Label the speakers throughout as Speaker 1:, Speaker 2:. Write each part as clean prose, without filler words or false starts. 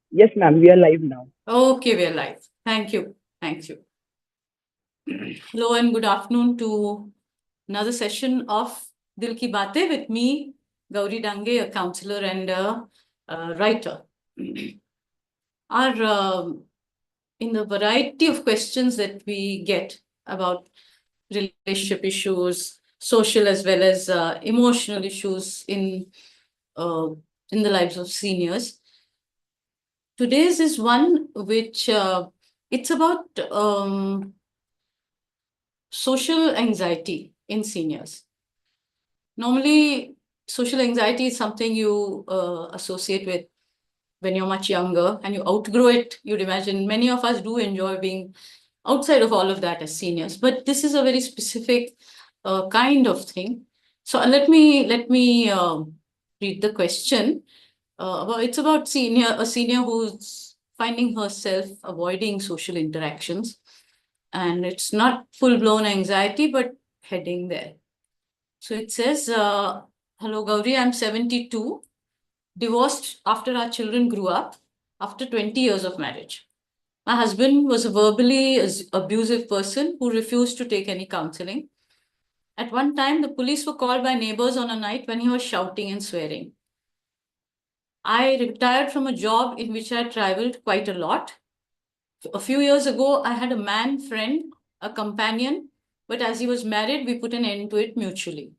Speaker 1: Yes, ma'am, we are live now.
Speaker 2: Okay, we're live. Thank you. Thank you. Hello and good afternoon to another session of Dil Ki Baatein with me, Gouri Dange, a counselor and a writer. Our in the variety of questions that we get about relationship issues, social as well as emotional issues uh, in the lives of seniors, today's is one which it's about social anxiety in seniors. Normally, social anxiety is something you associate with when you're much younger and you outgrow it. You'd imagine many of us do enjoy being outside of all of that as seniors, but this is a very specific kind of thing. So let me read the question. It's about a senior who's finding herself avoiding social interactions, and it's not full blown anxiety, but heading there. So it says, "Hello Gauri, I'm 72, divorced after our children grew up, after 20 years of marriage. My husband was a verbally abusive person who refused to take any counseling. At one time, the police were called by neighbors on a night when he was shouting and swearing. I retired from a job in which I traveled quite a lot. A few years ago, I had a man friend, a companion, but as he was married, we put an end to it mutually.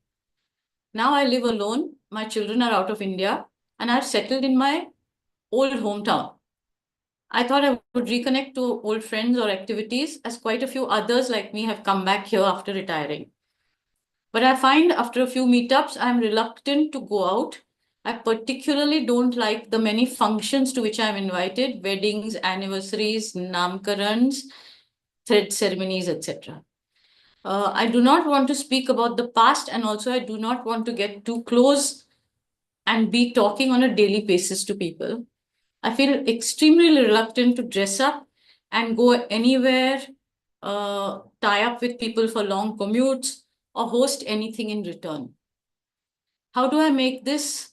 Speaker 2: Now I live alone, my children are out of India, and I've settled in my old hometown. I thought I would reconnect to old friends or activities, as quite a few others like me have come back here after retiring. But I find after a few meetups, I'm reluctant to go out. I particularly don't like the many functions to which I'm invited: weddings, anniversaries, namkarans, thread ceremonies, etc. I do not want to speak about the past, and also I do not want to get too close and be talking on a daily basis to people. I feel extremely reluctant to dress up and go anywhere, tie up with people for long commutes, or host anything in return. How do I make this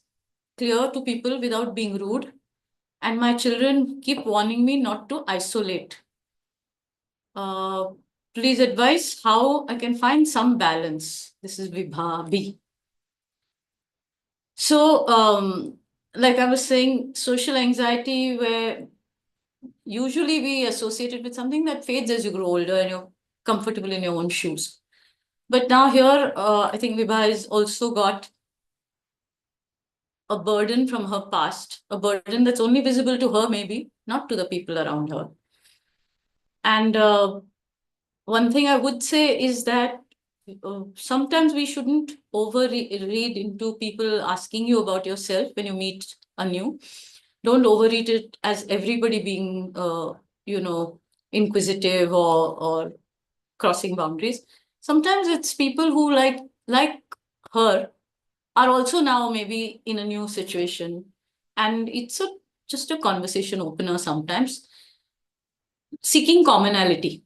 Speaker 2: clear to people without being rude? And my children keep warning me not to isolate. Uh, Please advise how I can find some balance. This is Vibha B. So, like I was saying, social anxiety, where usually we associate it with something that fades as you grow older and you're comfortable in your own shoes. But now here, I think Vibha has also got a burden from her past, a burden that's only visible to her, maybe, not to the people around her. And one thing I would say is that sometimes we shouldn't read into people asking you about yourself when you meet anew. Don't overread it as everybody being, inquisitive or crossing boundaries. Sometimes it's people who like her are also now maybe in a new situation, and it's just a conversation opener sometimes, seeking commonality.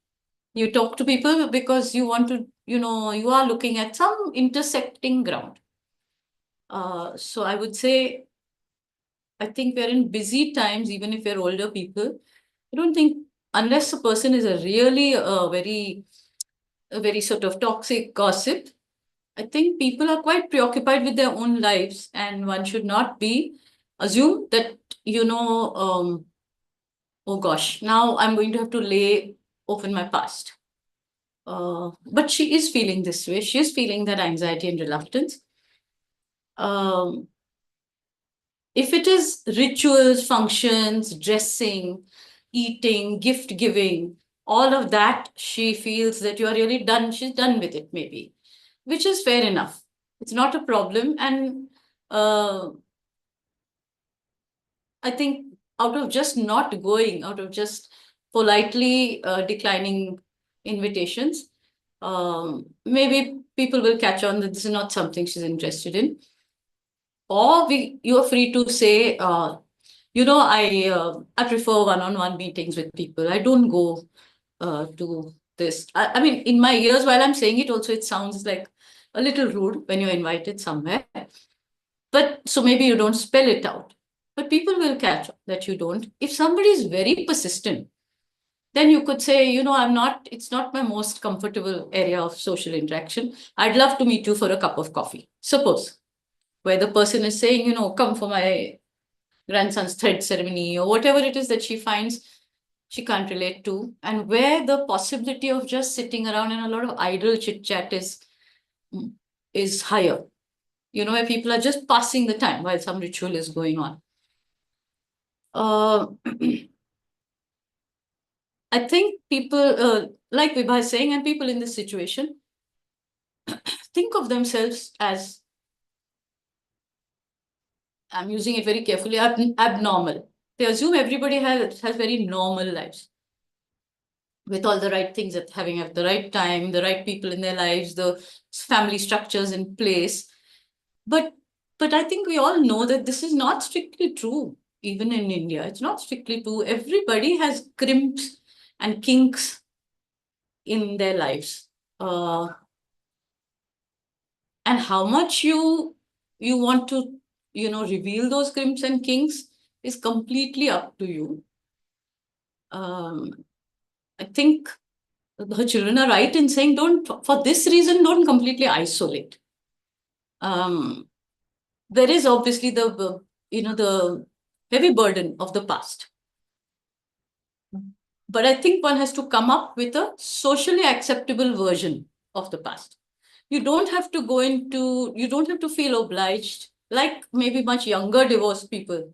Speaker 2: You talk to people because you want to, you are looking at some intersecting ground. So I would say, I think we're in busy times, even if we're older people. I don't think, unless a person is a really a very sort of toxic gossip, I think people are quite preoccupied with their own lives, and one should not be assume that, oh gosh, now I'm going to have to lay open my past. But she is feeling this way. She is feeling that anxiety and reluctance. Um, if it is rituals, functions, dressing, eating, gift giving, all of that, she feels that you are really done. She's done with it, maybe, which is fair enough. It's not a problem. And uh, I think out of just not going, out of just politely declining invitations, maybe people will catch on that this is not something she's interested in. Or you are free to say, I prefer one-on-one meetings with people. I don't go to this. I mean, in my ears, while I'm saying it, also it sounds like a little rude when you're invited somewhere. But so maybe you don't spell it out. but people will catch that you don't. If somebody is very persistent, then you could say, it's not my most comfortable area of social interaction. I'd love to meet you for a cup of coffee. Suppose, where the person is saying, come for my grandson's thread ceremony or whatever it is that she finds she can't relate to, and where the possibility of just sitting around and a lot of idle chit chat is higher. Where people are just passing the time while some ritual is going on. I think people, like Vibha is saying, and people in this situation, think of themselves as, I'm using it very carefully, abnormal. They assume everybody has very normal lives with all the right things at having at the right time, the right people in their lives, the family structures in place. But I think we all know that this is not strictly true. Even in India, it's not strictly true. Everybody has crimps and kinks in their lives. And how much you want to, reveal those crimps and kinks is completely up to you. I think the children are right in saying, for this reason, don't completely isolate. There is obviously the heavy burden of the past. But I think one has to come up with a socially acceptable version of the past. You don't have to feel obliged, like maybe much younger divorced people,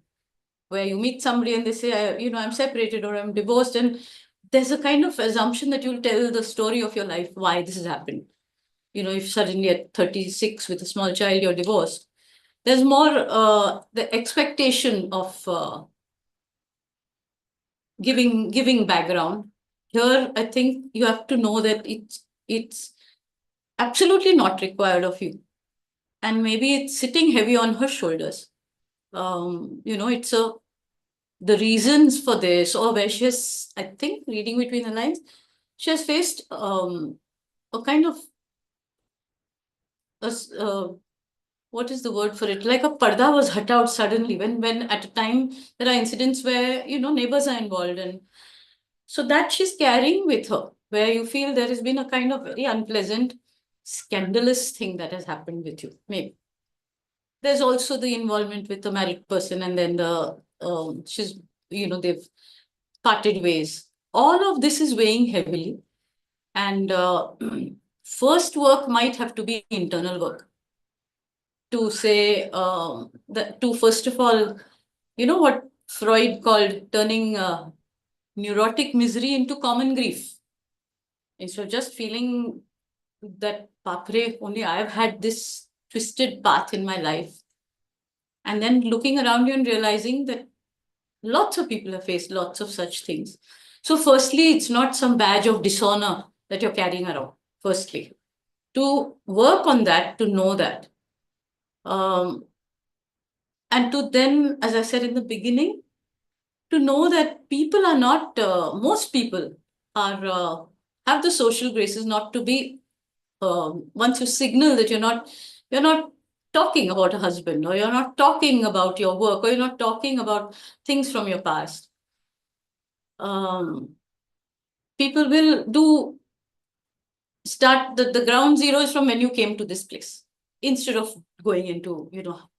Speaker 2: where you meet somebody and they say, I'm separated or I'm divorced. And there's a kind of assumption that you'll tell the story of your life, why this has happened. If suddenly at 36 with a small child, you're divorced, there's more the expectation of giving background. Here, I think you have to know that it's absolutely not required of you. And maybe it's sitting heavy on her shoulders. It's the reasons for this, or where she has, I think, reading between the lines, she has faced a kind of what is the word for it? Like a parda was hut out suddenly when at a time there are incidents where neighbors are involved, and so that she's carrying with her, where you feel there has been a kind of very unpleasant, scandalous thing that has happened with you. Maybe there's also the involvement with the married person, and then they've parted ways. All of this is weighing heavily, and first work might have to be internal work to say that to first of all, what Freud called turning neurotic misery into common grief. Instead of just feeling that, Papre, only I have had this twisted path in my life. And then looking around you and realizing that lots of people have faced lots of such things. So firstly, it's not some badge of dishonor that you're carrying around, firstly. To work on that, to know that. And to then, as I said in the beginning, to know that people are not, most people are, have the social graces not to be, once you signal that you're not talking about a husband, or you're not talking about your work, or you're not talking about things from your past. People will start the ground zero is from when you came to this place, instead of going into,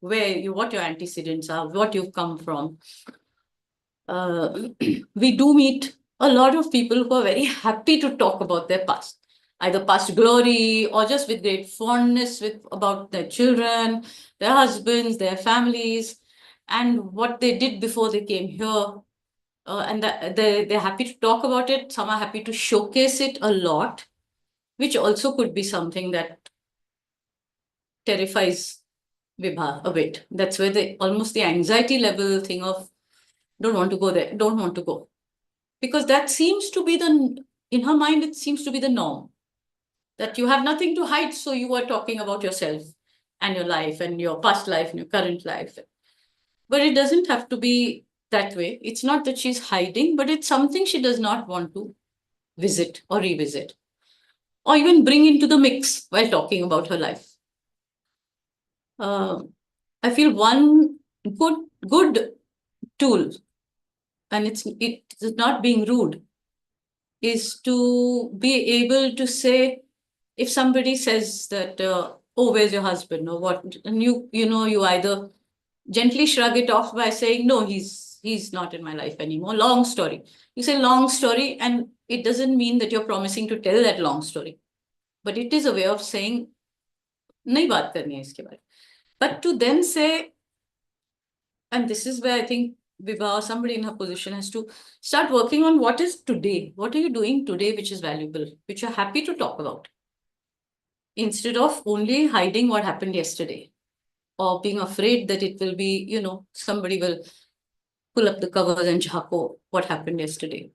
Speaker 2: what your antecedents are, what you've come from. We do meet a lot of people who are very happy to talk about their past, either past glory or just with great fondness about their children, their husbands, their families, and what they did before they came here. And they're happy to talk about it. Some are happy to showcase it a lot, which also could be something that terrifies Vibha a bit. That's where almost the anxiety level thing of don't want to go there, don't want to go. Because that seems to be in her mind, it seems to be the norm. That you have nothing to hide, so you are talking about yourself and your life and your past life and your current life. But it doesn't have to be that way. It's not that she's hiding, but it's something she does not want to visit or revisit, or even bring into the mix while talking about her life. I feel one good tool, and it's not being rude, is to be able to say, if somebody says that, oh, where's your husband or what, and you either gently shrug it off by saying, no, he's not in my life anymore. Long story. You say long story, and it doesn't mean that you're promising to tell that long story, but it is a way of saying, nahi baat karni hai iske baare. But to then say, and this is where I think Vibha, somebody in her position, has to start working on what is today. What are you doing today which is valuable, which you're happy to talk about, instead of only hiding what happened yesterday or being afraid that it will be, somebody will pull up the covers and jhako what happened yesterday.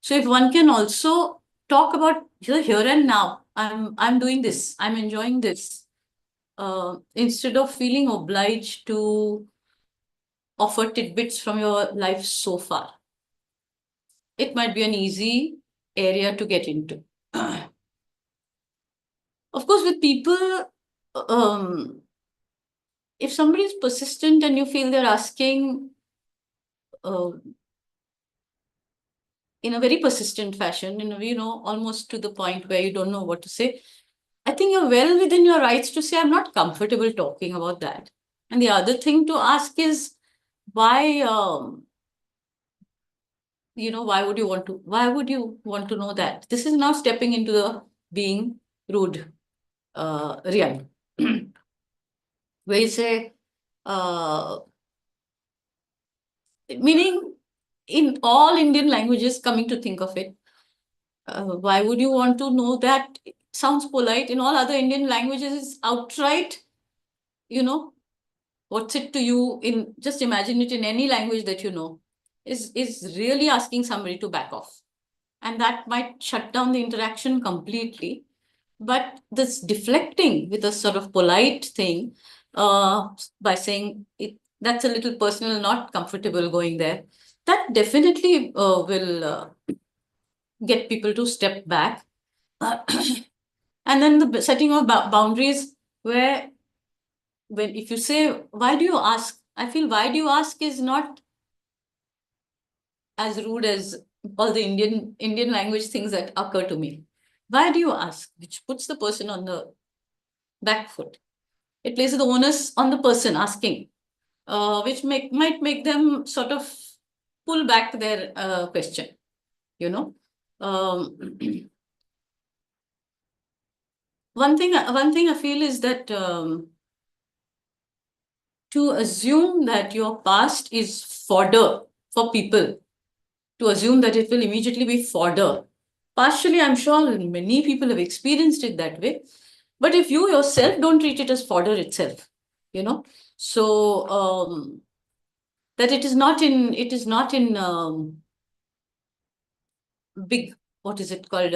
Speaker 2: So if one can also talk about here and now, I'm doing this, I'm enjoying this, instead of feeling obliged to offer tidbits from your life so far, it might be an easy area to get into. Of course, with people, if somebody is persistent and you feel they're asking uh, in a very persistent fashion, almost to the point where you don't know what to say, I think you're well within your rights to say, I'm not comfortable talking about that. And the other thing to ask is, why, why would you want to know that? This is now stepping into the being rude realm, where you say, uh, meaning in all Indian languages, coming to think of it, why would you want to know that? It sounds polite. In all other Indian languages, it's outright, what's it to you? In just imagine it in any language that you know, is really asking somebody to back off. And that might shut down the interaction completely. But this deflecting with a sort of polite thing, by saying that's a little personal, not comfortable going there, that definitely will get people to step back. And then the setting of boundaries, where when if you say, why do you ask? I feel why do you ask is not as rude as all the Indian language things that occur to me. Why do you ask? Which puts the person on the back foot. It places the onus on the person asking, which might make them sort of pull back their question. Um, one thing I feel is that, to assume that your past is fodder for people, to assume that it will immediately be fodder. Partially, I'm sure many people have experienced it that way. But if you yourself don't treat it as fodder itself, so that it is not in big, what is it called,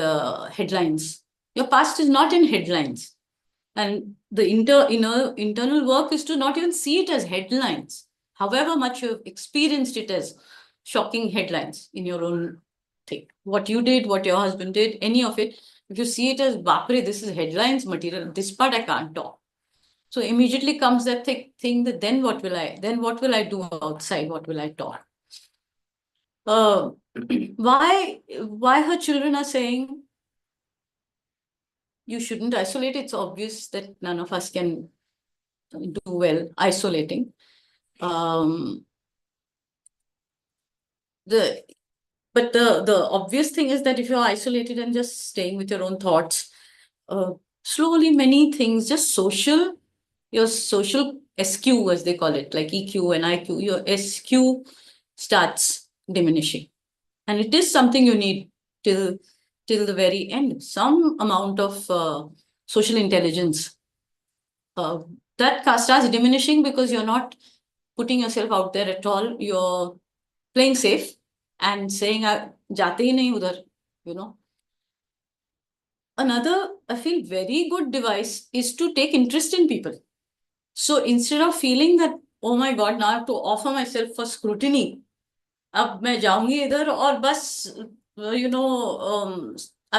Speaker 2: headlines. Your past is not in headlines. And the internal work is to not even see it as headlines, however much you've experienced it as shocking headlines in your own thing. What you did, what your husband did, any of it, if you see it as, Bapre, this is headlines material, this part I can't talk. So immediately comes that thing that then what will I do outside? What will I talk? Why her children are saying you shouldn't isolate? It's obvious that none of us can do well isolating. But the obvious thing is that if you're isolated and just staying with your own thoughts, slowly many things, just your social SQ, as they call it, like EQ and IQ, your SQ starts diminishing. And it is something you need till the very end. Some amount of social intelligence that starts diminishing because you're not putting yourself out there at all. You're playing safe and saying, "Jate hi nahi udhar." Another, I feel, very good device is to take interest in people. So instead of feeling that, oh my God, now I have to offer myself for scrutiny, अब मैं जाऊंगी इधर और बस, I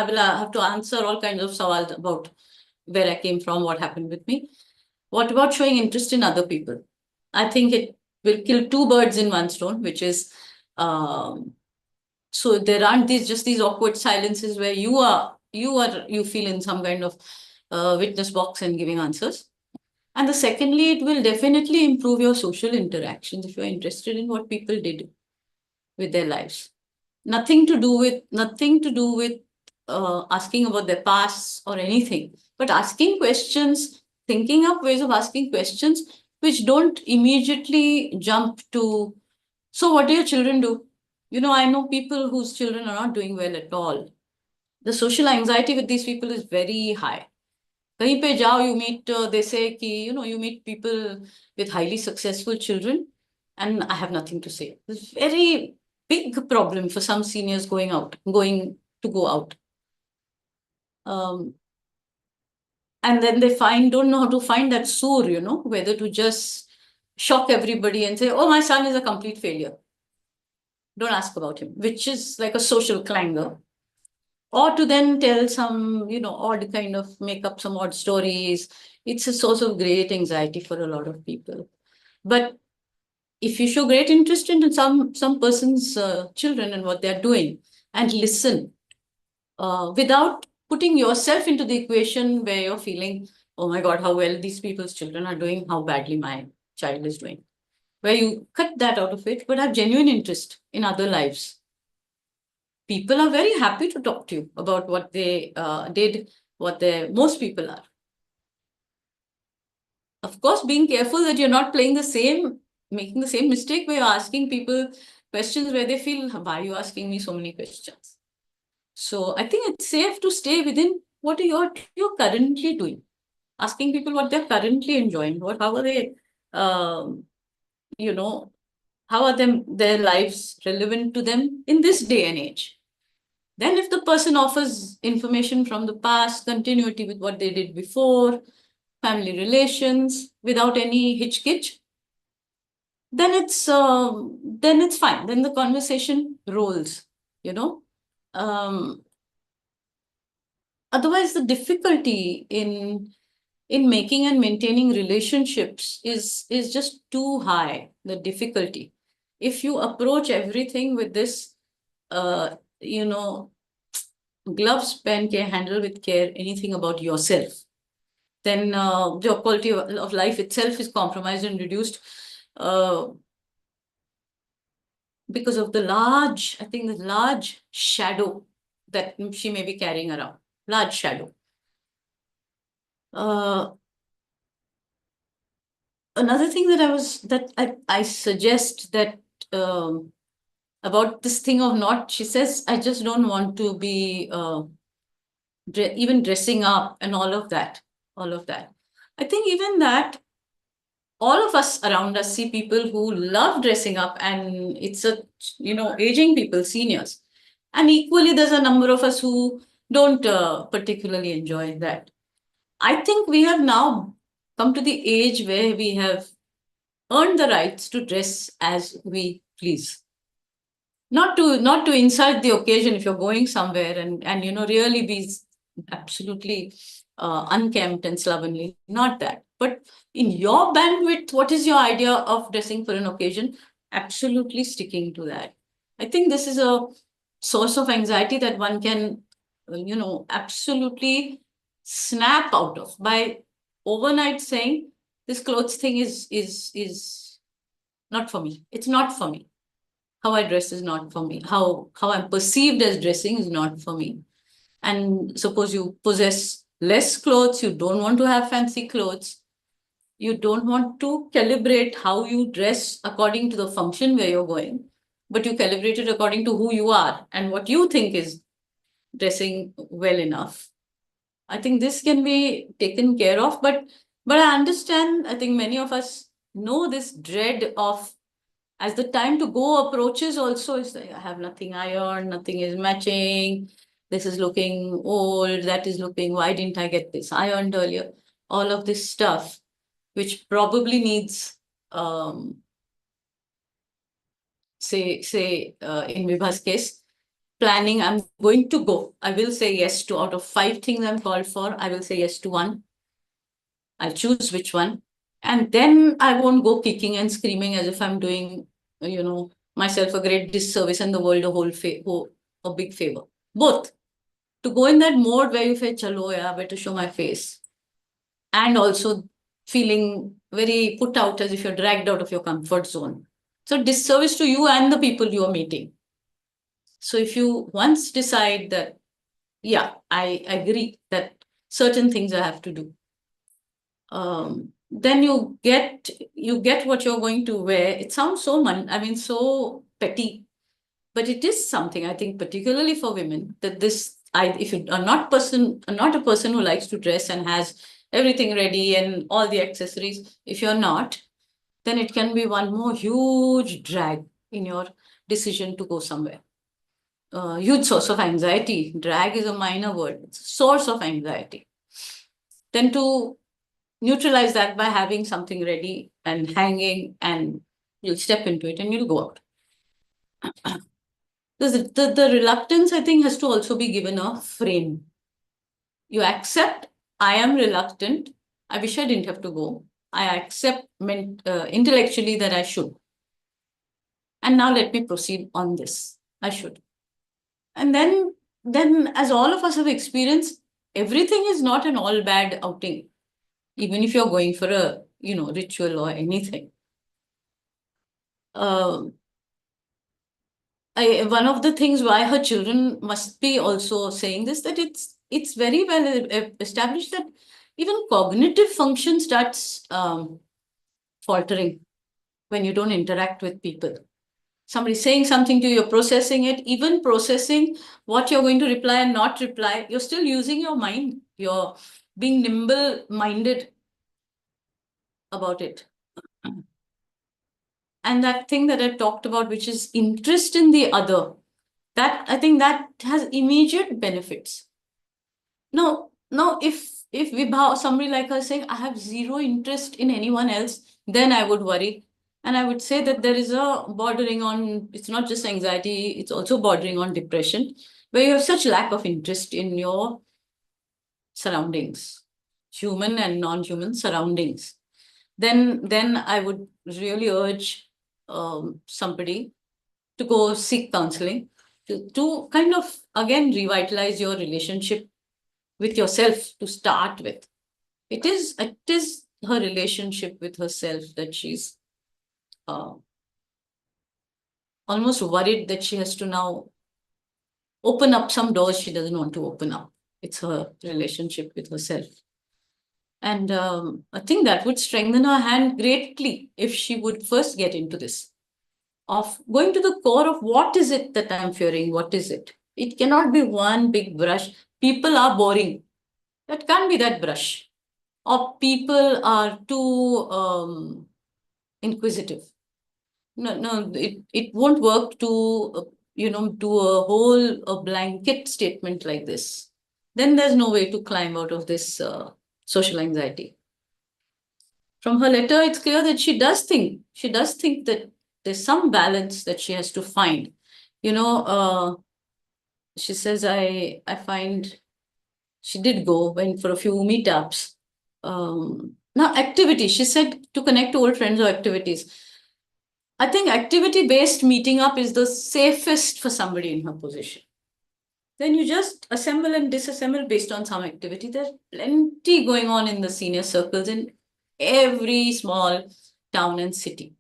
Speaker 2: will have to answer all kinds of सवाल about where I came from, what happened with me. What about showing interest in other people? I think will kill two birds in one stone, which is so there aren't these awkward silences where you feel in some kind of witness box and giving answers. And the secondly, it will definitely improve your social interactions if you're interested in what people did with their lives. Nothing to do with asking about their past or anything, but asking questions, thinking up ways of asking questions which don't immediately jump to, so what do your children do? I know people whose children are not doing well at all. The social anxiety with these people is very high. कहीं पे जाओ, you meet, they say कि, you meet people with highly successful children, and I have nothing to say. It's very big problem for some seniors going to go out. And then they don't know how to find that sur, whether to just shock everybody and say, oh, my son is a complete failure. Don't ask about him, which is like a social clangor. Or to then tell some, odd kind of make up some odd stories. It's a source of great anxiety for a lot of people. But if you show great interest in some person's children and what they're doing, and listen without putting yourself into the equation where you're feeling, oh my God, how well these people's children are doing, how badly my child is doing, where you cut that out of it, but have genuine interest in other lives. People are very happy to talk to you about what they did, most people are. Of course, being careful that you're not making the same mistake where you're asking people questions where they feel, why are you asking me so many questions? So I think it's safe to stay within what you're currently doing. Asking people what they're currently enjoying, how are they, how are their lives relevant to them in this day and age. Then if the person offers information from the past, continuity with what they did before, family relations, without any hitch, then it's fine. Then the conversation rolls, Otherwise, the difficulty in making and maintaining relationships is just too high. The difficulty. If you approach everything with this, gloves pen can handle with care anything about yourself, then your quality of life itself is compromised and reduced because of the large shadow that she may be carrying around. Large shadow. Another thing I suggest that about this thing of not, she says, I just don't want to be even dressing up and all of that. I think even that, all of us around us see people who love dressing up, and it's aging people, seniors. And equally, there's a number of us who don't particularly enjoy that. I think we have now come to the age where we have earned the rights to dress as we please. Not to insult the occasion if you're going somewhere and really be absolutely unkempt and slovenly. Not that. But in your bandwidth, what is your idea of dressing for an occasion? Absolutely sticking to that. I think this is a source of anxiety that one can, absolutely snap out of by overnight saying, this clothes thing is not for me. It's not for me. How I dress is not for me. How I'm perceived as dressing is not for me. And suppose you possess less clothes, you don't want to have fancy clothes, you don't want to calibrate how you dress according to the function where you're going, but you calibrate it according to who you are and what you think is dressing well enough. I think this can be taken care of, but I understand, I think many of us know this dread of, as the time to go approaches also, is like, I have nothing ironed, nothing is matching, this is looking old, that is looking, why didn't I get this ironed earlier? All of this stuff, which probably needs, say in Vibha's case, planning. I'm going to go. I will say yes to, out of 5 things I'm called for, I will say yes to one. I'll choose which one. And then I won't go kicking and screaming as if I'm doing, myself a great disservice and the world a big favor. Both. To go in that mode where you say, chalo, yeah, better show my face. And also feeling very put out as if you're dragged out of your comfort zone. So disservice to you and the people you are meeting. So if you once decide that, yeah, I agree that certain things I have to do, then you get what you're going to wear. It sounds so petty, but it is something I think, particularly for women, that if you are not a person who likes to dress and has everything ready and all the accessories, if you're not, then it can be one more huge drag in your decision to go somewhere. Huge source of anxiety. Drag is a minor word. It's a source of anxiety. Then to neutralize that by having something ready and hanging, and you'll step into it and you'll go out. The reluctance, I think, has to also be given a frame. You accept, I am reluctant. I wish I didn't have to go. I accept intellectually that I should. And now let me proceed on this. I should. And then as all of us have experienced, everything is not an all bad outing, even if you're going for a ritual or anything. One of the things why her children must be also saying this, that it's very well established that even cognitive function starts faltering when you don't interact with people. Somebody saying something to you, you're processing it, even processing what you're going to reply and not reply, you're still using your mind. You're being nimble-minded about it. And that thing that I talked about, which is interest in the other, that I think that has immediate benefits. Now, if Vibha, somebody like her saying, I have zero interest in anyone else, then I would worry. And I would say that there is a bordering on, it's not just anxiety, it's also bordering on depression, where you have such lack of interest in your surroundings, human and non-human surroundings. Then I would really urge somebody to go seek counseling to kind of, again, revitalize your relationship with yourself to start with. It is her relationship with herself that she's uh, almost worried that she has to now open up some doors she doesn't want to open up. It's her relationship with herself. And I think that would strengthen her hand greatly if she would first get into this, of going to the core of what is it that I'm fearing, what is it? It cannot be one big brush. People are boring. That can't be that brush. Or people are too inquisitive. No, it won't work to, do a blanket statement like this. Then there's no way to climb out of this social anxiety. From her letter, it's clear that she does think that there's some balance that she has to find. She says, I find she did went for a few meetups. Now, activity, she said to connect to old friends or activities. I think activity-based meeting up is the safest for somebody in her position. Then you just assemble and disassemble based on some activity. There's plenty going on in the senior circles in every small town and city.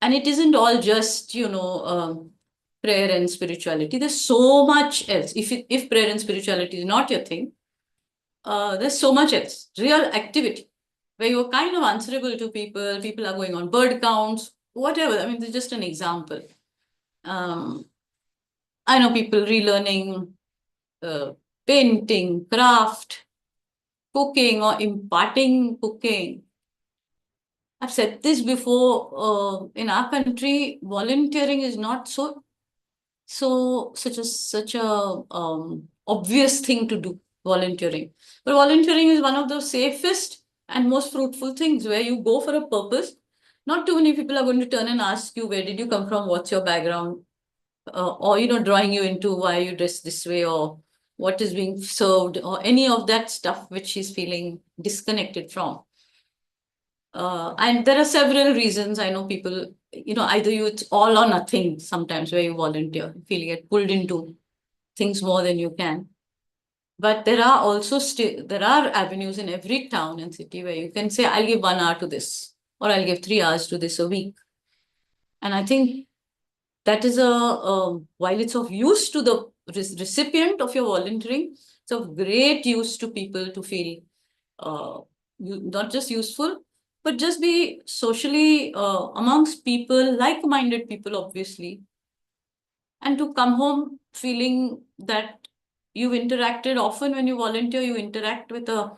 Speaker 2: And it isn't all just, prayer and spirituality. There's so much else. If prayer and spirituality is not your thing, there's so much else. Real activity where you're kind of answerable to people. People are going on bird counts, whatever. I mean, this is just an example. I know people relearning painting, craft, cooking, or imparting cooking. I've said this before. In our country, volunteering is not such a obvious thing to do. Volunteering, but volunteering is one of the safest and most fruitful things where you go for a purpose. Not too many people are going to turn and ask you, where did you come from? What's your background? Or, drawing you into why you dress this way, or what is being served, or any of that stuff which she's feeling disconnected from. And there are several reasons. I know people, either it's all or nothing sometimes where you volunteer, feel you get pulled into things more than you can. But there are also there are avenues in every town and city where you can say, I'll give 1 hour to this, or I'll give 3 hours to this a week. And I think that is while it's of use to the recipient of your volunteering, it's of great use to people to feel uh, not just useful, but just be socially amongst people, like-minded people, obviously, and to come home feeling that you've interacted often. When you volunteer, you interact with a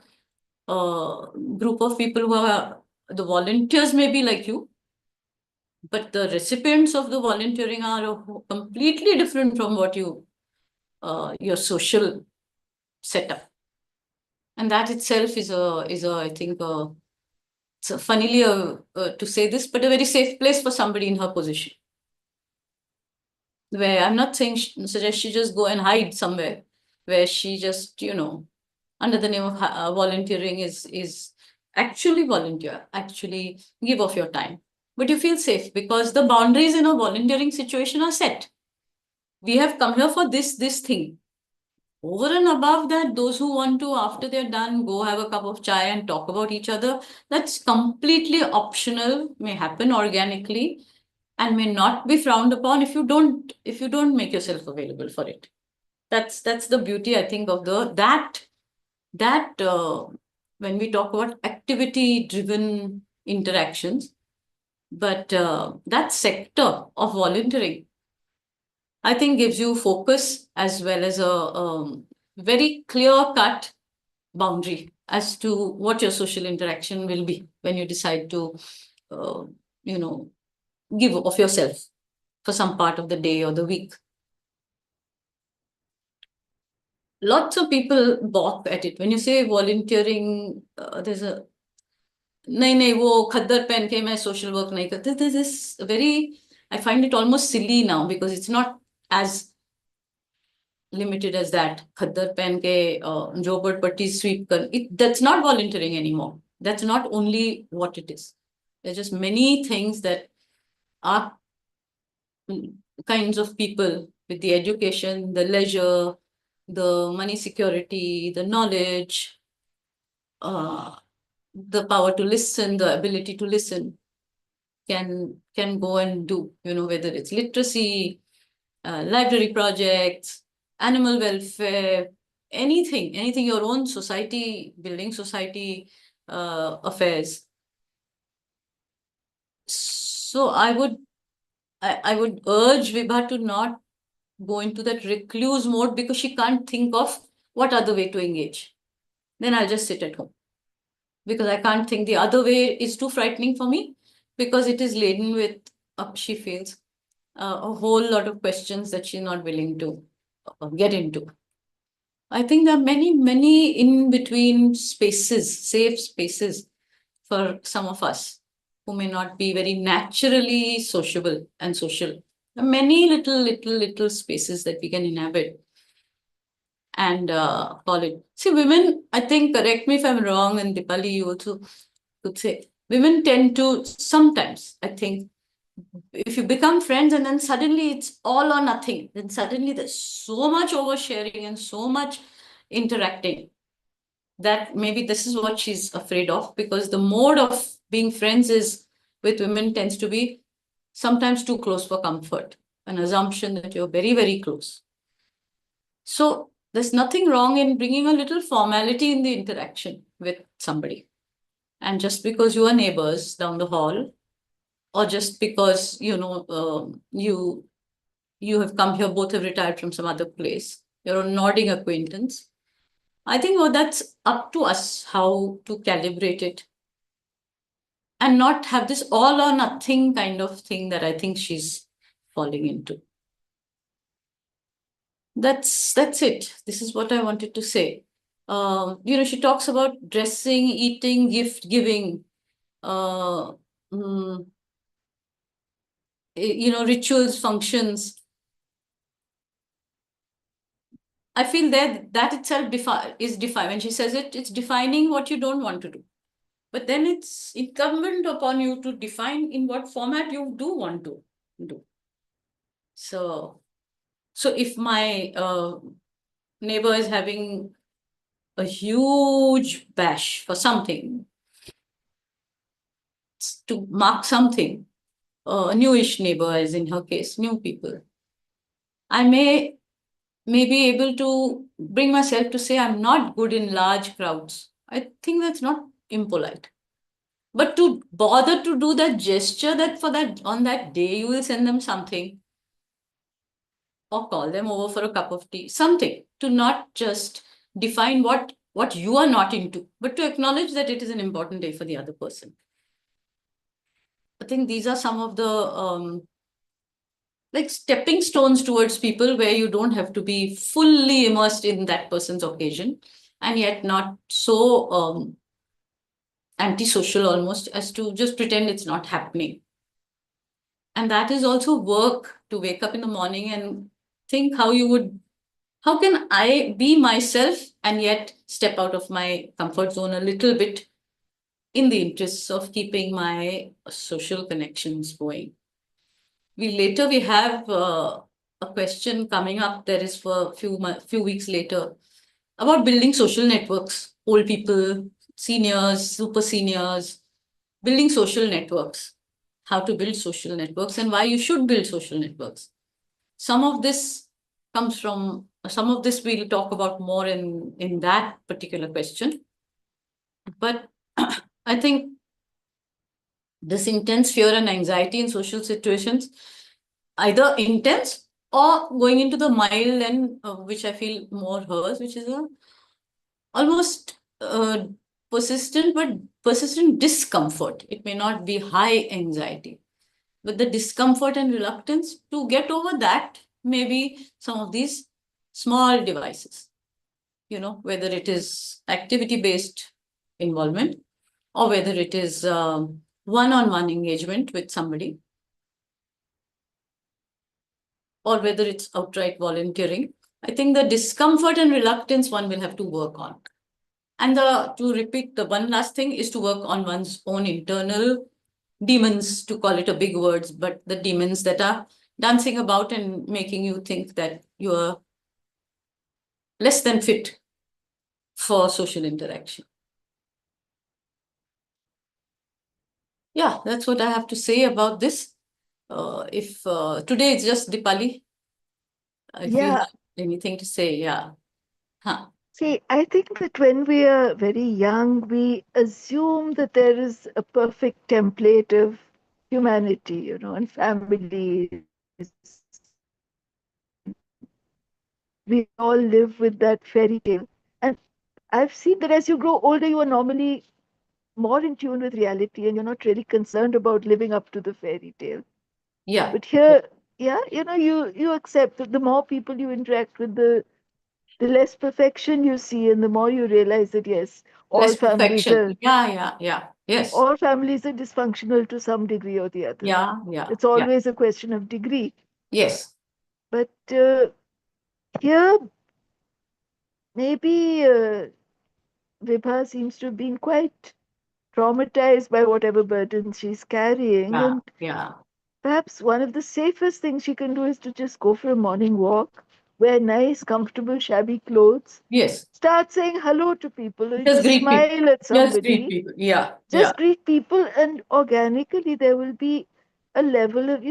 Speaker 2: group of people who are the volunteers, maybe like you, but the recipients of the volunteering are completely different from what your social setup, and that itself is a I think it's funnily to say this, but a very safe place for somebody in her position. Where I'm not saying suggest she just go and hide somewhere, where she just under the name of volunteering is actually volunteer, actually give of your time, but you feel safe because the boundaries in a volunteering situation are set. We have come here for this thing. Over and above that, those who want to, after they're done, go have a cup of chai and talk about each other, that's completely optional, may happen organically, and may not be frowned upon if you don't make yourself available for it. That's the beauty, I think, of that when we talk about activity driven interactions. But that sector of volunteering, I think, gives you focus as well as a very clear cut boundary as to what your social interaction will be when you decide to, uh, you know, give of yourself for some part of the day or the week. Lots of people balk at it. When you say volunteering, there's a नहीं नहीं वो खद्दर पहन के मैं social work नहीं करती. This is very, I find it almost silly now because it's not as limited as that. खद्दर पहन के झोपड़पट्टी sweep कर. That's not volunteering anymore. That's not only what it is. There's just many things that are kinds of people with the education, the leisure, the money security, the knowledge, uh, the power to listen, the ability to listen, can go and do, whether it's literacy, library projects, animal welfare, anything, your own society, building society affairs. So I would urge Vibha to not go into that recluse mode because she can't think of what other way to engage. Then I'll just sit at home because I can't think. The other way is too frightening for me because it is laden with, she feels, a whole lot of questions that she's not willing to get into. I think there are many, many in between spaces, safe spaces for some of us who may not be very naturally sociable and social. There are many little spaces that we can inhabit and call it. See, women, I think, correct me if I'm wrong, and Dipali, you also could say, women tend to sometimes, I think, if you become friends and then suddenly it's all or nothing, then suddenly there's so much oversharing and so much interacting that maybe this is what she's afraid of, because the mode of being friends is with women tends to be sometimes too close for comfort, an assumption that you're very, very close. So there's nothing wrong in bringing a little formality in the interaction with somebody. And just because you are neighbors down the hall, or just because you have come here, both have retired from some other place, you're a nodding acquaintance, I think that's up to us how to calibrate it and not have this all or nothing kind of thing that I think she's falling into. That's it. This is what I wanted to say. She talks about dressing, eating, gift giving, uh, mm, rituals, functions. I feel that itself is defined. When she says it, it's defining what you don't want to do. But then it's incumbent upon you to define in what format you do want to do. So if my neighbor is having a huge bash for something, to mark something, a newish neighbor, as in her case, new people, I may be able to bring myself to say I'm not good in large crowds. I think that's not impolite. But to bother to do that gesture, that for that on that day you will send them something or call them over for a cup of tea, something to not just define what you are not into, but to acknowledge that it is an important day for the other person. I think these are some of the like stepping stones towards people where you don't have to be fully immersed in that person's occasion and yet not so antisocial almost as to just pretend it's not happening. And that is also work, to wake up in the morning and think how can I be myself and yet step out of my comfort zone a little bit in the interests of keeping my social connections going. We have a question coming up. There is for a few weeks later about building social networks, old people, seniors, super seniors, building social networks, how to build social networks and why you should build social networks. Some of this some of this we'll talk about more in that particular question. But I think this intense fear and anxiety in social situations, either intense or going into the mild and which I feel more hers, which is a almost persistent but persistent discomfort. It may not be high anxiety, but the discomfort and reluctance to get over that, maybe some of these small devices, whether it is activity based involvement or whether it is one-on-one engagement with somebody, or whether it's outright volunteering. I think the discomfort and reluctance one will have to work on. And to repeat, the one last thing is to work on one's own internal demons, to call it a big words, but the demons that are dancing about and making you think that you are less than fit for social interaction. Yeah, that's what I have to say about this. If today it's just Dipali, if you
Speaker 1: Yeah.
Speaker 2: have anything to say, yeah. Huh.
Speaker 1: See, I think that when we are very young, we assume that there is a perfect template of humanity, and families, and we all live with that fairy tale. And I've seen that as you grow older, you are normally more in tune with reality and you're not really concerned about living up to the fairy tale.
Speaker 2: Yeah.
Speaker 1: But here, yeah, you accept that the more people you interact with, the less perfection you see, and the more you realize that yes,
Speaker 2: Less perfection. Yes.
Speaker 1: all families are dysfunctional to some degree or the other.
Speaker 2: Yeah.
Speaker 1: It's always a question of degree.
Speaker 2: Yes.
Speaker 1: But here, maybe Vibha seems to have been quite traumatized by whatever burden she's carrying,
Speaker 2: Yeah.
Speaker 1: and
Speaker 2: Yeah.
Speaker 1: perhaps one of the safest things she can do is to just go for a morning walk, wear nice, comfortable, shabby clothes,
Speaker 2: Yes.
Speaker 1: start saying hello to people, or
Speaker 2: Just
Speaker 1: just
Speaker 2: greet people.
Speaker 1: smile at
Speaker 2: Just greet
Speaker 1: somebody.
Speaker 2: people. Yeah. Yeah.
Speaker 1: Just greet people, and organically there will be a level of,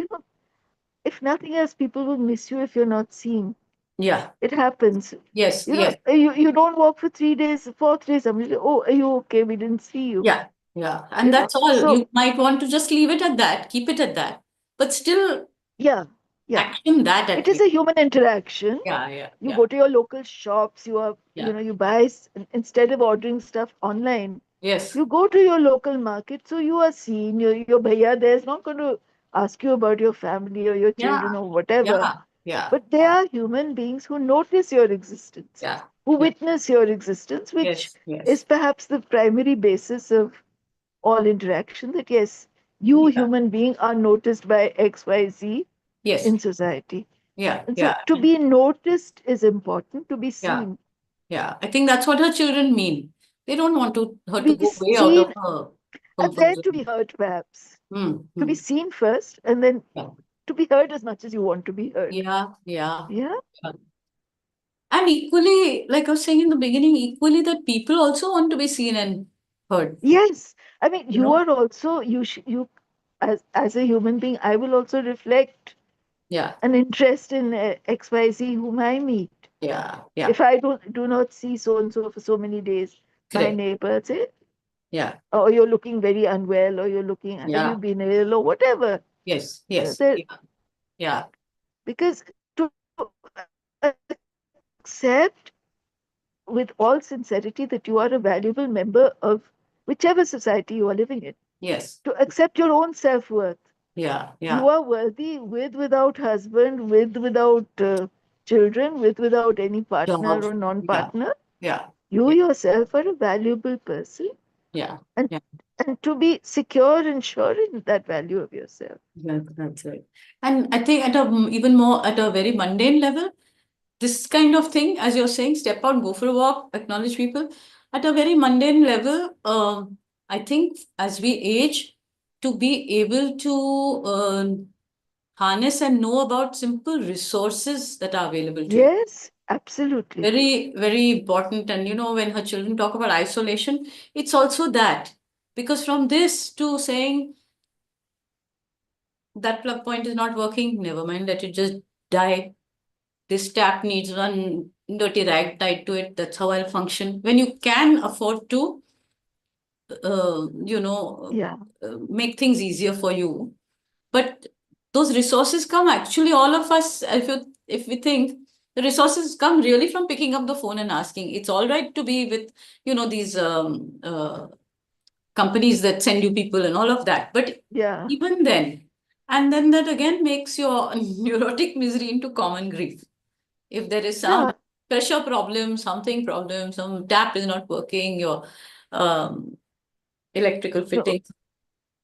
Speaker 1: if nothing else, people will miss you if you're not seen.
Speaker 2: Yeah.
Speaker 1: It happens.
Speaker 2: Yes. Yes.
Speaker 1: You don't walk for 3 days, 4th day, somebody say, oh, are you okay? We didn't see you.
Speaker 2: Yeah. Yeah. And that's all.
Speaker 1: So
Speaker 2: You might want to just leave it at that, keep it at that, but still
Speaker 1: yeah, yeah.
Speaker 2: action that
Speaker 1: It
Speaker 2: at
Speaker 1: is
Speaker 2: least.
Speaker 1: a human interaction.
Speaker 2: Yeah. Yeah.
Speaker 1: You
Speaker 2: Yeah.
Speaker 1: go to your local shops,
Speaker 2: Yeah.
Speaker 1: you buy, instead of ordering stuff online,
Speaker 2: Yes.
Speaker 1: you go to your local market, so you are seen. Your bhaiya there is not going to ask you about your family or your
Speaker 2: Yeah.
Speaker 1: children or whatever.
Speaker 2: Yeah. Yeah.
Speaker 1: But they are human beings who notice your existence,
Speaker 2: Yeah.
Speaker 1: who
Speaker 2: Yeah.
Speaker 1: witness your existence, which
Speaker 2: Yes. Yes.
Speaker 1: is perhaps the primary basis of all interaction. That yes, you
Speaker 2: Yeah.
Speaker 1: human being are noticed by XYZ
Speaker 2: Yes.
Speaker 1: in society.
Speaker 2: Yeah.
Speaker 1: And so
Speaker 2: Yeah.
Speaker 1: to be noticed is important, to be
Speaker 2: Yeah.
Speaker 1: seen.
Speaker 2: Yeah. I think that's what her children mean. They don't want her
Speaker 1: to
Speaker 2: to
Speaker 1: be
Speaker 2: go way out of
Speaker 1: seen
Speaker 2: her
Speaker 1: and
Speaker 2: comfort
Speaker 1: then to
Speaker 2: zone.
Speaker 1: be heard, perhaps. To be
Speaker 2: Hmm.
Speaker 1: seen first and then
Speaker 2: Yeah.
Speaker 1: to be heard as much as you want to be heard.
Speaker 2: Yeah. Yeah.
Speaker 1: Yeah.
Speaker 2: Yeah. And equally, like I was saying in the beginning, equally that people also want to be seen and heard.
Speaker 1: Yes. I mean,
Speaker 2: You
Speaker 1: you
Speaker 2: know?
Speaker 1: are also, you, as a human being, I will also reflect
Speaker 2: Yeah.
Speaker 1: an interest in XYZ whom I meet.
Speaker 2: Yeah. Yeah.
Speaker 1: If I do not see so and so for so many days, my
Speaker 2: Correct.
Speaker 1: neighbor say,
Speaker 2: Yeah.
Speaker 1: oh, you're looking very unwell, or you're looking, have you
Speaker 2: Yeah.
Speaker 1: been ill, or whatever.
Speaker 2: Yes.
Speaker 1: You know,
Speaker 2: Yes.
Speaker 1: there,
Speaker 2: Yeah. Yeah.
Speaker 1: because to accept with all sincerity that you are a valuable member of whichever society you are living in,
Speaker 2: Yes.
Speaker 1: to accept your own self worth.
Speaker 2: Yeah.
Speaker 1: You
Speaker 2: Yeah.
Speaker 1: are worthy with, without husband, with, without children, with, without any partner
Speaker 2: Job.
Speaker 1: or non
Speaker 2: Yeah.
Speaker 1: partner.
Speaker 2: Yeah.
Speaker 1: You
Speaker 2: Yeah.
Speaker 1: yourself are a valuable person,
Speaker 2: Yeah.
Speaker 1: and
Speaker 2: Yeah.
Speaker 1: and to be secure and sure in that value of yourself.
Speaker 2: That's right. And I think at a even more at a very mundane level, this kind of thing, as you're saying, step out, go for a walk, acknowledge people. At a very mundane level, I think as we age, to be able to harness and know about simple resources that are available to you.
Speaker 1: Yes, absolutely.
Speaker 2: Very, very important. And when her children talk about isolation, it's also that. Because from this to saying that plug point is not working, never mind, let it just die. This tap needs one dirty rag tied to it. That's how I'll function. When you can afford to,
Speaker 1: Yeah,
Speaker 2: make things easier for you, but those resources come actually all of us. If we think the resources come really from picking up the phone and asking, it's all right to be with these companies that send you people and all of that. But
Speaker 1: yeah,
Speaker 2: even then, and then that again makes your neurotic misery into common grief. If there is some
Speaker 1: yeah.
Speaker 2: pressure problem, some tap is not working, your um, electrical
Speaker 1: No,
Speaker 2: fitting.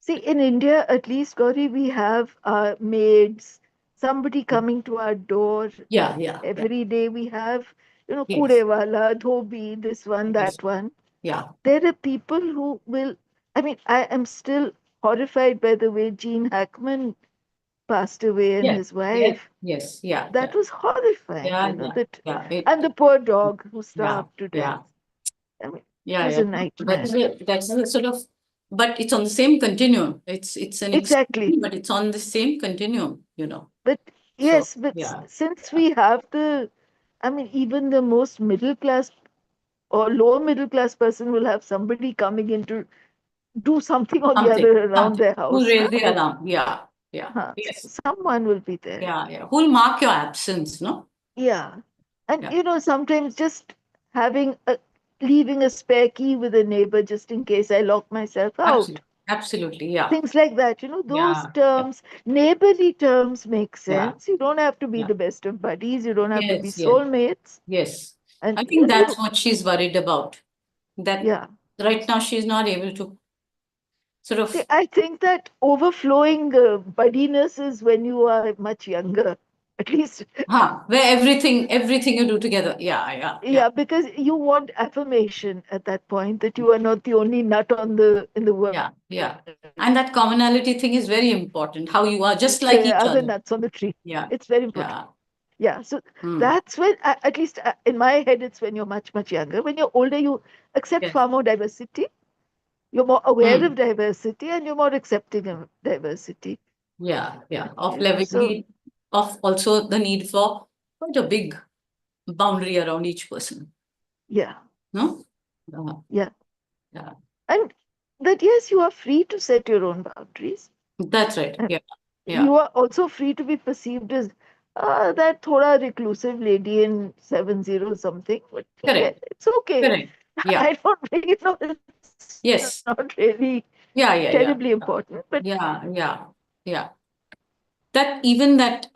Speaker 1: see, in India, at least, Gauri, we have maids, somebody coming to our door
Speaker 2: Yeah, yeah, yeah.
Speaker 1: every day. We have,
Speaker 2: Yes,
Speaker 1: kude wala, dhobi, this one,
Speaker 2: yes,
Speaker 1: that one.
Speaker 2: yeah,
Speaker 1: There are people who will, I mean, I am still horrified by the way Gene Hackman passed away and
Speaker 2: yes,
Speaker 1: his
Speaker 2: yes,
Speaker 1: wife.
Speaker 2: yes, yeah,
Speaker 1: That
Speaker 2: yeah,
Speaker 1: was horrifying,
Speaker 2: yeah, yeah,
Speaker 1: that,
Speaker 2: yeah.
Speaker 1: and the poor dog who
Speaker 2: Yeah,
Speaker 1: starved to death.
Speaker 2: yeah,
Speaker 1: I mean, it
Speaker 2: yeah,
Speaker 1: was
Speaker 2: yeah.
Speaker 1: a
Speaker 2: That's
Speaker 1: nightmare.
Speaker 2: that's a sort of, but it's on the same continuum. It's an
Speaker 1: Exactly.
Speaker 2: extreme, but it's on the same continuum.
Speaker 1: But
Speaker 2: So
Speaker 1: yes, but
Speaker 2: yeah,
Speaker 1: since we have I mean, even the most middle class or lower middle class person will have somebody coming in to do something or the
Speaker 2: something,
Speaker 1: other around
Speaker 2: something.
Speaker 1: their
Speaker 2: Who
Speaker 1: house, na?
Speaker 2: raise the
Speaker 1: Or,
Speaker 2: alarm? Yeah, yeah, yes,
Speaker 1: someone will be there.
Speaker 2: yeah, yeah. Who'll mark your absence? No,
Speaker 1: Yeah. And
Speaker 2: yeah,
Speaker 1: sometimes just having leaving a spare key with a neighbor just in case I lock myself out.
Speaker 2: absolutely, absolutely, yeah,
Speaker 1: Things like that, those
Speaker 2: yeah, yeah,
Speaker 1: terms, neighborly terms make
Speaker 2: yeah,
Speaker 1: sense. You don't have to be
Speaker 2: yeah.
Speaker 1: the best of buddies, you don't have to be
Speaker 2: Yes, yes,
Speaker 1: soulmates.
Speaker 2: yes.
Speaker 1: And
Speaker 2: I think that's what she's worried about. That
Speaker 1: yeah.
Speaker 2: right now she's not able to sort
Speaker 1: See,
Speaker 2: of,
Speaker 1: I think that overflowing buddiness is when you are much younger, at least.
Speaker 2: where everything you do together. Yeah, yeah, yeah,
Speaker 1: Yeah, because you want affirmation at that point that you are not the only nut in the
Speaker 2: yeah,
Speaker 1: world.
Speaker 2: yeah. And that commonality thing is very important. How you are just
Speaker 1: There
Speaker 2: like
Speaker 1: are
Speaker 2: each
Speaker 1: other
Speaker 2: other.
Speaker 1: nuts on the tree.
Speaker 2: Yeah,
Speaker 1: It's very important.
Speaker 2: yeah.
Speaker 1: Yeah, so
Speaker 2: Hmm.
Speaker 1: that's when, at least in my head, it's when you're much, much younger. When you're older, you accept
Speaker 2: Yes.
Speaker 1: far more diversity. You're more aware of
Speaker 2: Hmm.
Speaker 1: diversity and you're more accepting of diversity.
Speaker 2: Yeah, yeah. Of
Speaker 1: So,
Speaker 2: leveraging, of also the need for quite a big boundary around each person.
Speaker 1: yeah,
Speaker 2: No? Uh,
Speaker 1: yeah.
Speaker 2: yeah.
Speaker 1: And that, yes, you are free to set your own boundaries.
Speaker 2: That's right.
Speaker 1: And
Speaker 2: Yeah. Yeah.
Speaker 1: you are also free to be perceived as that thoda reclusive lady in 70 something. But
Speaker 2: Correct.
Speaker 1: it's okay.
Speaker 2: Correct. Yeah.
Speaker 1: I don't think, it's not
Speaker 2: Yes.
Speaker 1: really
Speaker 2: Yeah, yeah,
Speaker 1: terribly
Speaker 2: yeah.
Speaker 1: important. But
Speaker 2: Yeah, yeah, yeah. That even that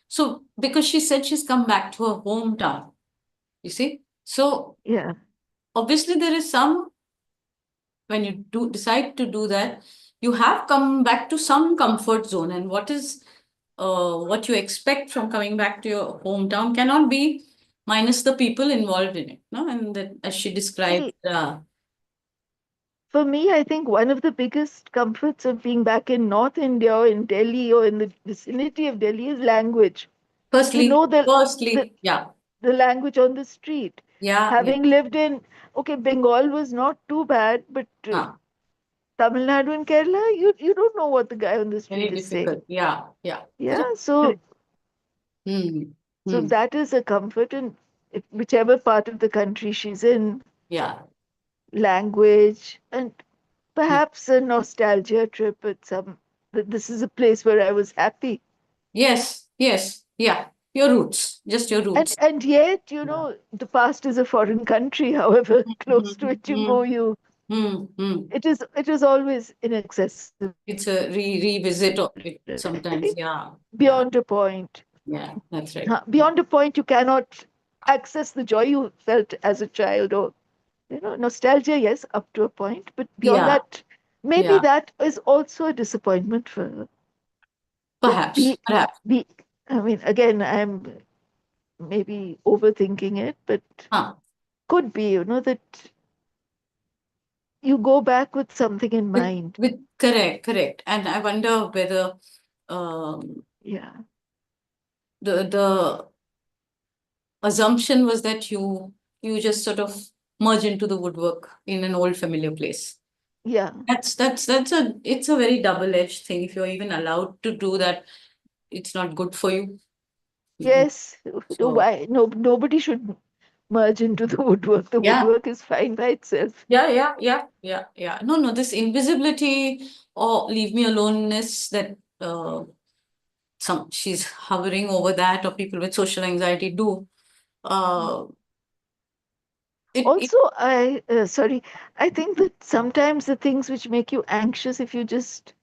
Speaker 2: so because she said she's come back to her hometown, you see. So
Speaker 1: yeah,
Speaker 2: obviously there is some, when you do decide to do that, you have come back to some comfort zone. And what you expect from coming back to your hometown cannot be minus the people involved in it, no? And that, as she described,
Speaker 1: See, for me, I think one of the biggest comforts of being back in North India or in Delhi or in the vicinity of Delhi is language. To
Speaker 2: firstly,
Speaker 1: know the
Speaker 2: firstly, yeah,
Speaker 1: the language on the street.
Speaker 2: yeah, yeah,
Speaker 1: Having lived in, okay, Bengal was not too bad, but
Speaker 2: huh,
Speaker 1: Tamil Nadu and Kerala, you don't know what the guy on the
Speaker 2: very
Speaker 1: street is saying.
Speaker 2: difficult. Yeah, yeah. Correct,
Speaker 1: Yeah, so
Speaker 2: correct. Hmm,
Speaker 1: so
Speaker 2: hmm,
Speaker 1: that is a comfort in whichever part of the country she's in,
Speaker 2: yeah,
Speaker 1: language, and
Speaker 2: yeah.
Speaker 1: perhaps a nostalgia trip at some. This is a place where I was happy,
Speaker 2: Yes, yes, yeah. Your roots, just your roots.
Speaker 1: and yet,
Speaker 2: Yeah.
Speaker 1: the past is a foreign country. However close to
Speaker 2: Hmm,
Speaker 1: it you
Speaker 2: hmm,
Speaker 1: go,
Speaker 2: hmm.
Speaker 1: it is always inaccessible,
Speaker 2: It's a revisit of it
Speaker 1: right?
Speaker 2: sometimes. Yeah,
Speaker 1: Beyond
Speaker 2: yeah,
Speaker 1: a point.
Speaker 2: yeah. That's right.
Speaker 1: Beyond a point, you cannot access the joy you felt as a child, or nostalgia, yes, up to a point, but beyond
Speaker 2: Yeah,
Speaker 1: that, maybe
Speaker 2: yeah.
Speaker 1: that is also a disappointment for her. That
Speaker 2: Perhaps, perhaps.
Speaker 1: we I mean, again, I'm maybe overthinking it, but
Speaker 2: Huh.
Speaker 1: could be, that you go back with something in mind.
Speaker 2: With correct, correct. And I wonder whether um,
Speaker 1: Yeah,
Speaker 2: the assumption was that you just sort of merge into the woodwork in an old familiar place.
Speaker 1: yeah,
Speaker 2: That's a it's a very double-edged thing. If you're even allowed to do that, it's not good for you. Mm.
Speaker 1: yes.
Speaker 2: So
Speaker 1: Why? No, nobody should merge into the woodwork. The
Speaker 2: yeah,
Speaker 1: woodwork is fine by itself.
Speaker 2: yeah. No, no, this invisibility or leave me aloneness that some she's hovering over that, or people with social anxiety do. Uh, it
Speaker 1: Also, sorry, I think that sometimes the things which make you anxious, if you just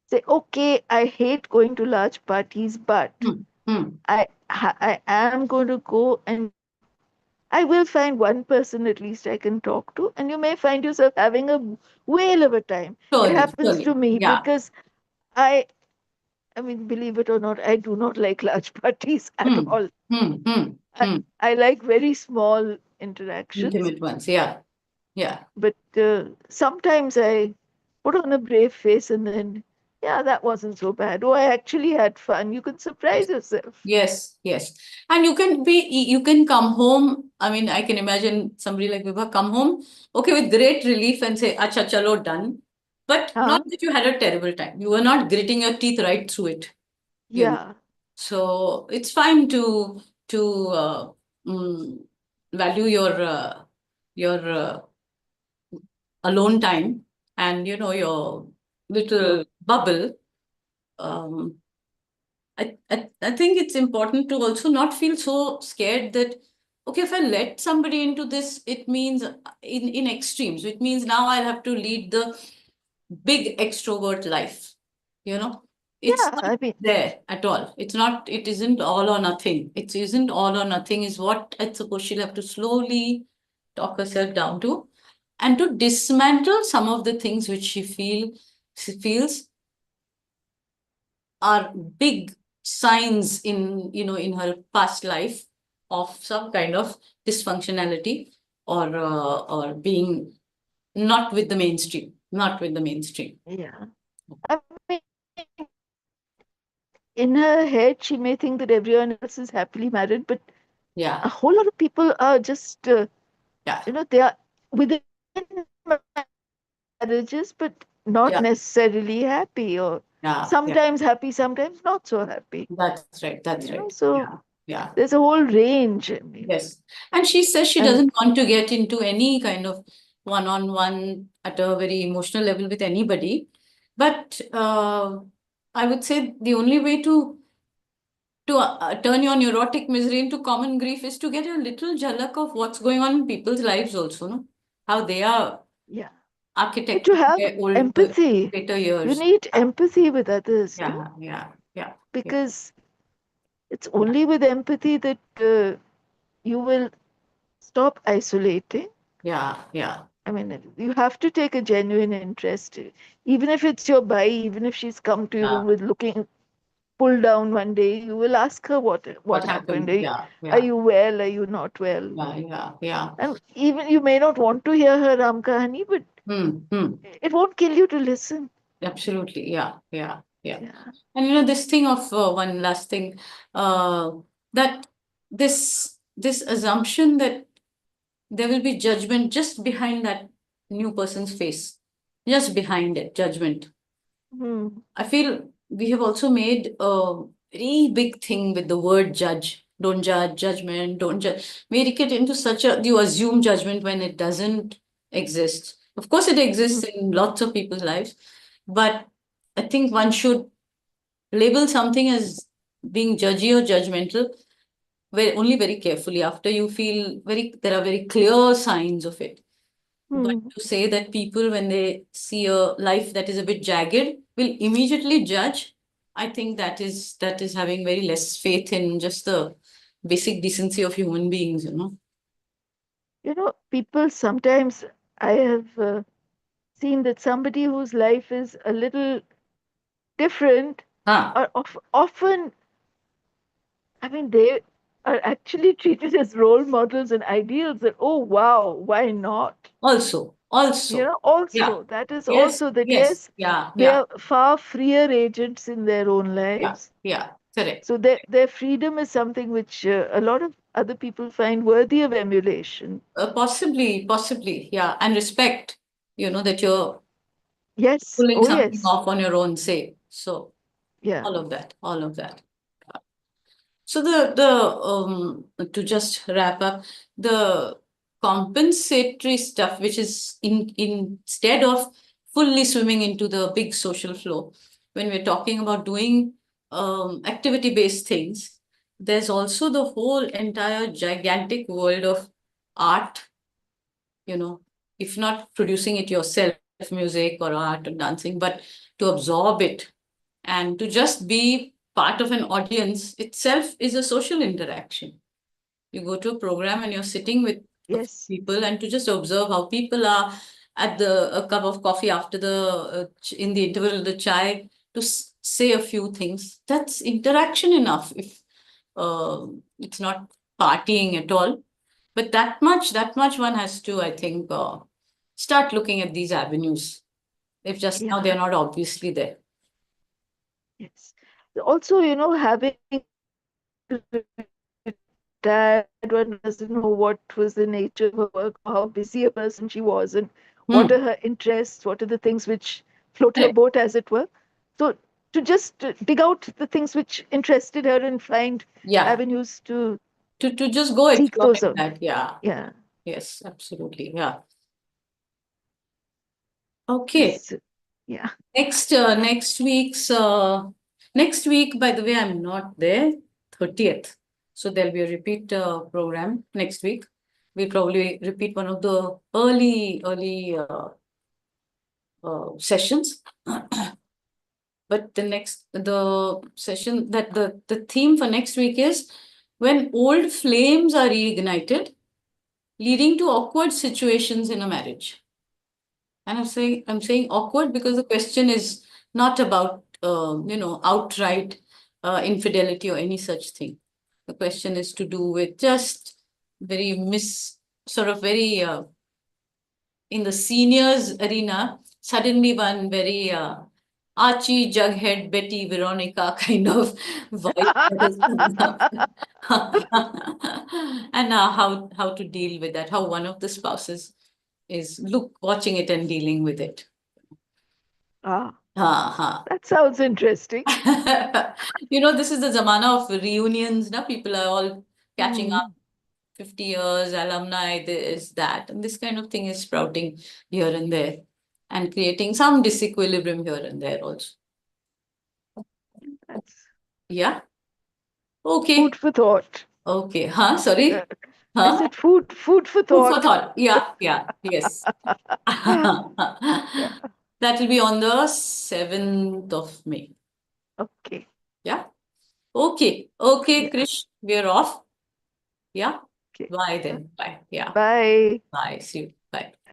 Speaker 1: say, okay, I hate going to large parties, but
Speaker 2: hmm, hmm.
Speaker 1: I am going to go, and I will find one person at least I can talk to, and you may find yourself having a whale of a time. It
Speaker 2: Surely,
Speaker 1: happens to
Speaker 2: surely,
Speaker 1: me
Speaker 2: yeah.
Speaker 1: because I, I mean, believe it or not, I do not like large parties at
Speaker 2: Hmm,
Speaker 1: all. I,
Speaker 2: hmm.
Speaker 1: I like very small interactions,
Speaker 2: Intimate ones, yeah, yeah.
Speaker 1: but sometimes I put on a brave face and then, yeah, that wasn't so bad. Oh, I actually had fun. You can surprise yourself.
Speaker 2: Yes. And you can come home. I mean, I can imagine somebody like Vibha come home, okay, with great relief and say, Acha, chalo, done. But not
Speaker 1: Huh?
Speaker 2: that you had a terrible time. You were not gritting your teeth right through it, you know.
Speaker 1: Yeah,
Speaker 2: So it's fine to mm, value your alone time and your
Speaker 1: true.
Speaker 2: little bubble. Um, I think it's important to also not feel so scared that, okay, if I let somebody into this, it means in extremes, it means now I'll have to lead the big extrovert life. You know, it's
Speaker 1: Yeah,
Speaker 2: not
Speaker 1: I mean,
Speaker 2: there at all. It isn't all or nothing. It isn't all or nothing is what I suppose she'll have to slowly talk herself down to, and to dismantle some of the things which she feels are big signs in her past life of some kind of dysfunctionality or being not with the mainstream.
Speaker 1: yeah. I mean, in her head, she may think that everyone else is happily married, but
Speaker 2: Yeah,
Speaker 1: a whole lot of people are just,
Speaker 2: yeah,
Speaker 1: they are within marriages, but not
Speaker 2: yeah,
Speaker 1: necessarily happy, or
Speaker 2: yeah.
Speaker 1: sometimes happy, sometimes not so happy.
Speaker 2: That's right.
Speaker 1: So
Speaker 2: Yeah.
Speaker 1: there's a whole range. I mean,
Speaker 2: Yes. And she says she
Speaker 1: and
Speaker 2: doesn't want to get into any kind of one-on-one at a very emotional level with anybody. But I would say the only way to turn your neurotic misery into common grief is to get a little jhalak of what's going on in people's lives also, no? How they are
Speaker 1: yeah, to
Speaker 2: architecting
Speaker 1: have
Speaker 2: their
Speaker 1: empathy,
Speaker 2: later
Speaker 1: you
Speaker 2: years.
Speaker 1: need empathy with others,
Speaker 2: Yeah.
Speaker 1: because it's
Speaker 2: Yeah.
Speaker 1: only with empathy that you will stop isolating.
Speaker 2: Yeah.
Speaker 1: I mean, you have to take a genuine interest, even if it's your bai, even if she's come to you
Speaker 2: Yeah.
Speaker 1: with looking. pull down one day, you will ask her what
Speaker 2: What
Speaker 1: happened.
Speaker 2: happened? Yeah,
Speaker 1: Are
Speaker 2: yeah,
Speaker 1: you well? Are you not well?
Speaker 2: yeah, yeah, yeah.
Speaker 1: And even you may not want to hear her Ram Kahani, but
Speaker 2: Hmm.
Speaker 1: it won't kill you to listen.
Speaker 2: Absolutely. Yeah, yeah, yeah.
Speaker 1: Yeah.
Speaker 2: And this thing of one last thing, uh, that this assumption that there will be judgment just behind that new person's face, just behind it, judgment.
Speaker 1: Hmm.
Speaker 2: I feel we have also made a very big thing with the word judge. Don't judge, judgment, don't judge. Make it into such a, you assume judgment when it doesn't exist. Of course, it exists
Speaker 1: Hmm.
Speaker 2: in lots of people's lives, but I think one should label something as being judgy or judgmental only very carefully after you feel there are very clear signs of it. But
Speaker 1: Hmm.
Speaker 2: to say that people, when they see a life that is a bit jagged, will immediately judge, I think that is having very less faith in just the basic decency of human beings, you know.
Speaker 1: People sometimes, I have seen that somebody whose life is a little different
Speaker 2: Huh.
Speaker 1: are often, I mean, they are actually treated as role models and ideals that, oh, wow, why not?
Speaker 2: Also. Yeah.
Speaker 1: Also, that is
Speaker 2: Yes,
Speaker 1: also that,
Speaker 2: yes.
Speaker 1: yes,
Speaker 2: Yeah,
Speaker 1: they
Speaker 2: yeah,
Speaker 1: are far freer agents in their own
Speaker 2: yeah,
Speaker 1: lives.
Speaker 2: yeah. Correct.
Speaker 1: So their freedom is something which a lot of other people find worthy of emulation.
Speaker 2: Possibly, yeah. And respect, that you're
Speaker 1: Yes,
Speaker 2: pulling
Speaker 1: oh,
Speaker 2: something
Speaker 1: yes,
Speaker 2: off on your own, say. So
Speaker 1: yeah,
Speaker 2: all of that, all of that. So the to just wrap up, the compensatory stuff, which is instead of fully swimming into the big social flow, when we're talking about doing activity-based things, there's also the whole entire gigantic world of art, you know, if not producing it yourself, music or art or dancing, but to absorb it and to just be part of an audience itself is a social interaction. You go to a program and you're sitting with a few
Speaker 1: yes,
Speaker 2: people and to just observe how people are at the a cup of coffee after in the interval of the chai to say a few things. That's interaction enough. If it's not partying at all, but that much one has to, I think, start looking at these avenues. If just now
Speaker 1: yeah,
Speaker 2: they're not obviously there.
Speaker 1: yes. Also, having retired, one doesn't know what was the nature of her work, or how busy a person she was, and what
Speaker 2: Hmm.
Speaker 1: are her interests, what are the things which float her
Speaker 2: Correct.
Speaker 1: boat, as it were. So, to just dig out the things which interested her and find
Speaker 2: Yeah.
Speaker 1: avenues to
Speaker 2: To just go
Speaker 1: seek
Speaker 2: explore
Speaker 1: those
Speaker 2: like
Speaker 1: out.
Speaker 2: that. Yeah.
Speaker 1: Yeah.
Speaker 2: Yes, absolutely. Yeah. Okay.
Speaker 1: Yes. Yeah.
Speaker 2: Next week, by the way, I'm not there, 30th. So there'll be a repeat program next week. We'll probably repeat one of the early sessions. But the session that the theme for next week is when old flames are reignited, leading to awkward situations in a marriage. And I'm saying awkward because the question is not about outright infidelity or any such thing. The question is to do with just very sort of very in the seniors arena. Suddenly, one very Archie, Jughead, Betty, Veronica kind of voice that is coming up. And how to deal with that, how one of the spouses is watching it and dealing with it.
Speaker 1: Ah,
Speaker 2: Ha
Speaker 1: that sounds interesting.
Speaker 2: ha. This is the zamana of reunions. Now people are all catching up.
Speaker 1: Hmm.
Speaker 2: 50 years, alumni, this, that, and this kind of thing is sprouting here and there and creating some disequilibrium here and there also.
Speaker 1: That's
Speaker 2: Yeah. Okay.
Speaker 1: food for thought.
Speaker 2: Okay. Huh? Sorry.
Speaker 1: Uh, I
Speaker 2: Huh?
Speaker 1: said food for
Speaker 2: Food for
Speaker 1: thought.
Speaker 2: thought. Yeah. Yeah. Yes.
Speaker 1: Yeah.
Speaker 2: That will be on the 7th of May.
Speaker 1: Okay.
Speaker 2: Yeah. Okay. Okay,
Speaker 1: Yeah.
Speaker 2: Krish, we're off. Yeah.
Speaker 1: Okay.
Speaker 2: Bye then. Bye. Yeah.
Speaker 1: Bye.
Speaker 2: Bye. See you. Bye.